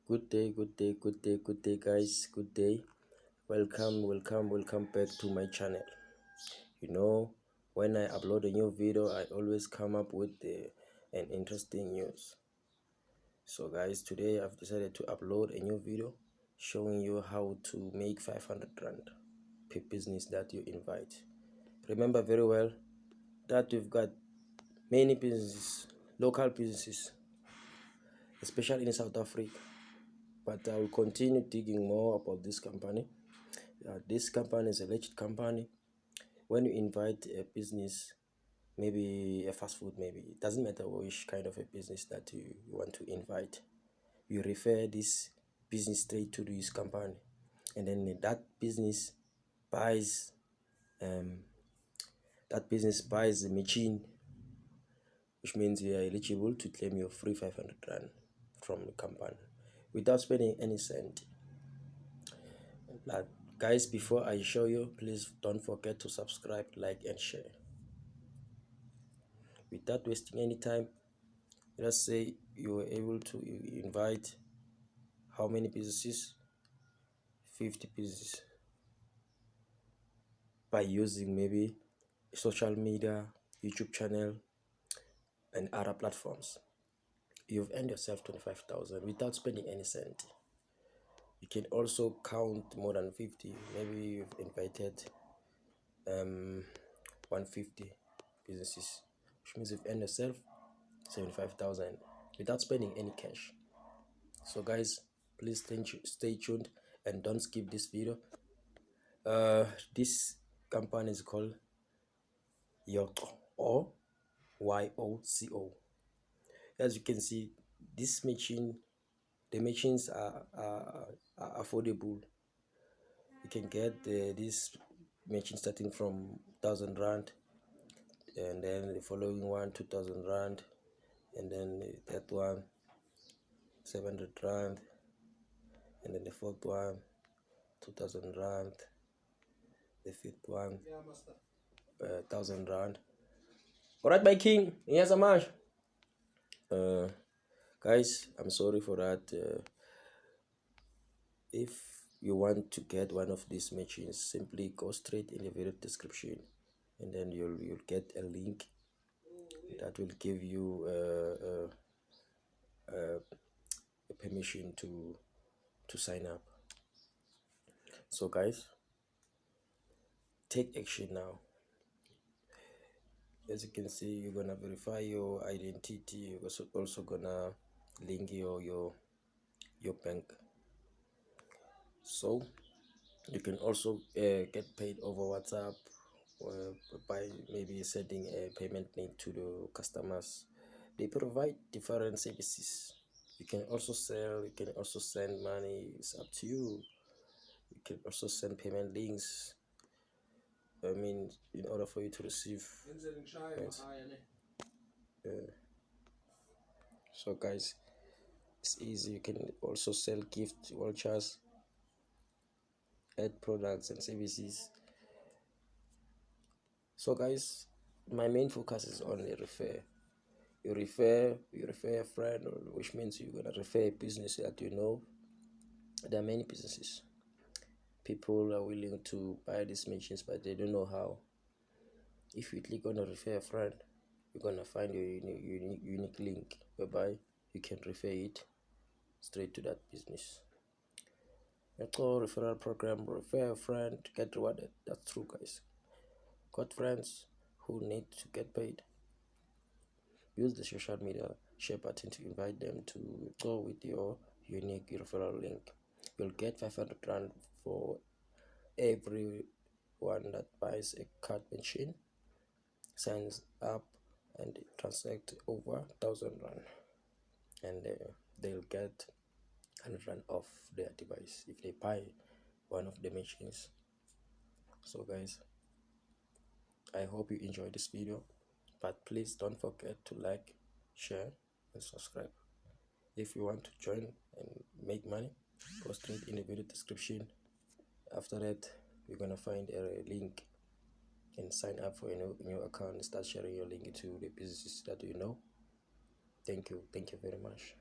Good day, guys. Good day. Welcome back to my channel. When I upload a new video, I always come up with an interesting news. So, guys, today I've decided to upload a new video showing you how to make 500 rand per business that you invite. Remember very well that we've got many businesses, local businesses, especially in South Africa. But I will continue digging more about this company. This company is a legit company. When you invite a business, maybe a fast food, maybe it doesn't matter which kind of a business that you want to invite, you refer this business straight to this company, and then that business buys the machine, which means you are eligible to claim your free 500 rand from the company without spending any cent. Guys, before I show you, please don't forget to subscribe, like and share. Without wasting any time, let's say you were able to invite how many businesses? 50 businesses, by using maybe social media, YouTube channel and other platforms. You've earned yourself 25,000 without spending any cent. You can also count more than 50. Maybe you've invited 150 businesses, which means you've earned yourself 75,000 without spending any cash. So guys, please stay tuned and don't skip this video. This company is called Yoco, or YOCO. As you can see, the machines are affordable. You can get this machine starting from 1,000 rand, and then the following one 2,000 rand, and then the third one 700 rand, and then the fourth one 2,000 rand, the fifth one 1,000 rand. All right, my king. Yes, Amash. Guys, I'm sorry for that. If you want to get one of these machines, simply go straight in the video description, and then you'll get a link that will give you a permission to sign up. So guys, take action now. As you can see, you're gonna verify your identity. You're also gonna link your bank, so you can also get paid over WhatsApp by maybe sending a payment link to the customers. They provide different services. You can also sell, you can also send money. It's up to you. You can also send payment links, in order for you to receive. Yes. So guys, it's easy. You can also sell gift vouchers, add products and services. So guys, my main focus is on the refer. You refer a friend, which means you're gonna refer a business that you know. There are many businesses. People are willing to buy these machines, but they don't know how. If you click on a refer a friend, you're gonna find your unique link whereby you can refer it straight to that business. That's all. Referral program, refer a friend, get rewarded. That's true, guys. Got friends who need to get paid? Use the social media share button to invite them to go with your unique referral link. You'll get 500 rand for everyone that buys a card machine, signs up and transact over 1,000 rand, and they'll get 100 rand off their device if they buy one of the machines. So guys, I hope you enjoyed this video, but please don't forget to like, share and subscribe. If you want to join and make money, go straight in the video description. After that, you're gonna find a link and sign up for a new account and start sharing your link to the businesses that you know. Thank you very much.